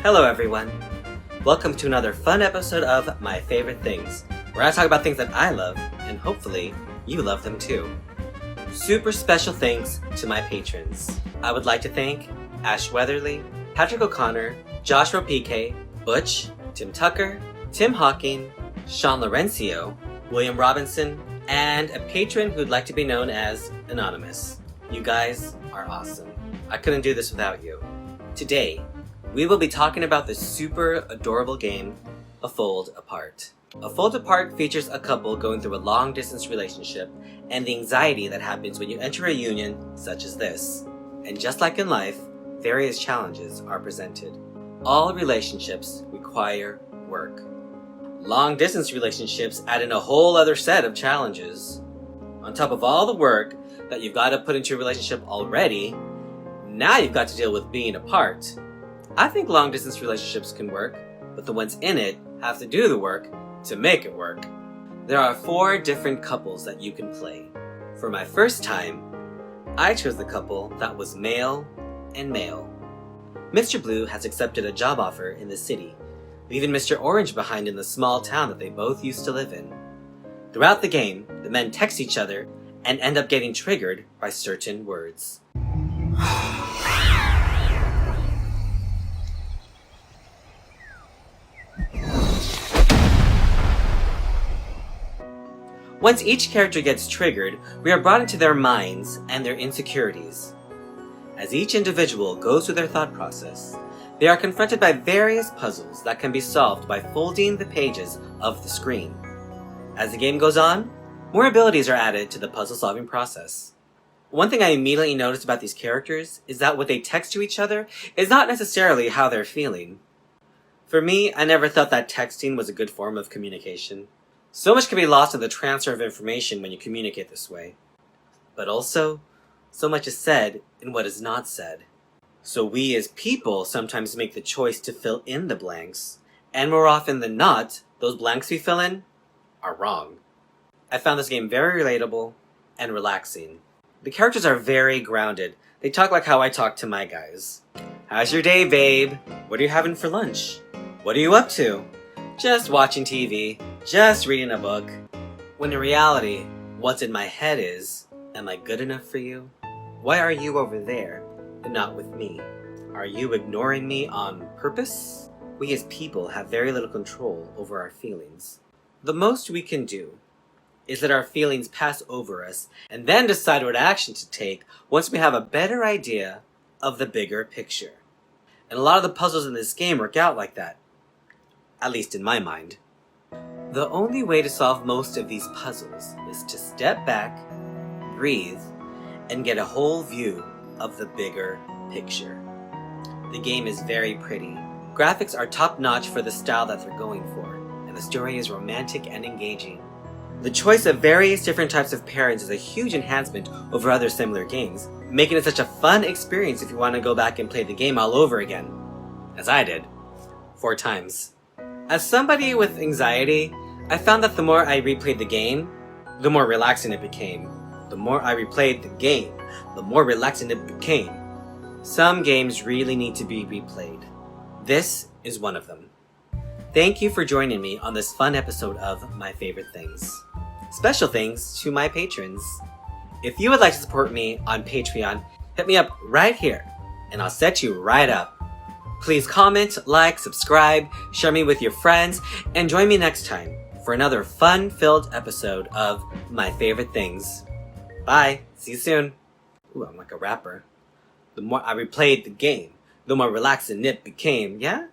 Hello everyone! Welcome to another fun episode of My Favorite Things, where I talk about things that I love, and hopefully you love them too. Super special thanks to my patrons. I would like to thank Ash Weatherly, Patrick O'Connor, Joshua PK, Butch, Tim Tucker, Tim Hawking, Sean Laurencio, William Robinson, and a patron who'd like to be known as Anonymous. You guys are awesome. I couldn't do this without you. Today, we will be talking about the super adorable game, A Fold Apart. A Fold Apart features a couple going through a long-distance relationship and the anxiety that happens when you enter a union such as this. And just like in life, various challenges are presented. All relationships require work. Long-distance relationships add in a whole other set of challenges. On top of all the work that you've got to put into your relationship already, now you've got to deal with being apart. I think long-distance relationships can work, but the ones in it have to do the work to make it work. There are 4 different couples that you can play. For my first time, I chose the couple that was male and male. Mr. Blue has accepted a job offer in the city, leaving Mr. Orange behind in the small town that they both used to live in. Throughout the game, the men text each other and end up getting triggered by certain words. Once each character gets triggered, we are brought into their minds and their insecurities. As each individual goes through their thought process, they are confronted by various puzzles that can be solved by folding the pages of the screen. As the game goes on, more abilities are added to the puzzle-solving process. One thing I immediately noticed about these characters is that what they text to each other is not necessarily how they're feeling. For me, I never thought that texting was a good form of communication. So much can be lost in the transfer of information when you communicate this way. But also, so much is said in what is not said. So we as people sometimes make the choice to fill in the blanks, and more often than not, those blanks we fill in are wrong. I found this game very relatable and relaxing. The characters are very grounded. They talk like how I talk to my guys. How's your day, babe? What are you having for lunch? What are you up to? Just watching TV. Just reading a book. When in reality, what's in my head is, am I good enough for you? Why are you over there and not with me? Are you ignoring me on purpose? We as people have very little control over our feelings. The most we can do is let our feelings pass over us and then decide what action to take once we have a better idea of the bigger picture. And a lot of the puzzles in this game work out like that. At least in my mind. The only way to solve most of these puzzles is to step back, breathe, and get a whole view of the bigger picture. The game is very pretty. Graphics are top-notch for the style that they're going for, and the story is romantic and engaging. The choice of various different types of pairings is a huge enhancement over other similar games, making it such a fun experience if you want to go back and play the game all over again. As I did. 4 times. As somebody with anxiety, I found that the more I replayed the game, the more relaxing it became. The more I replayed the game, the more relaxing it became. Some games really need to be replayed. This is one of them. Thank you for joining me on this fun episode of My Favorite Things. Special thanks to my patrons. If you would like to support me on Patreon, hit me up right here, and I'll set you right up. Please comment, like, subscribe, share me with your friends, and join me next time for another fun-filled episode of My Favorite Things. Bye. See you soon. Ooh, I'm like a rapper. The more I replayed the game, the more relaxing it became, yeah?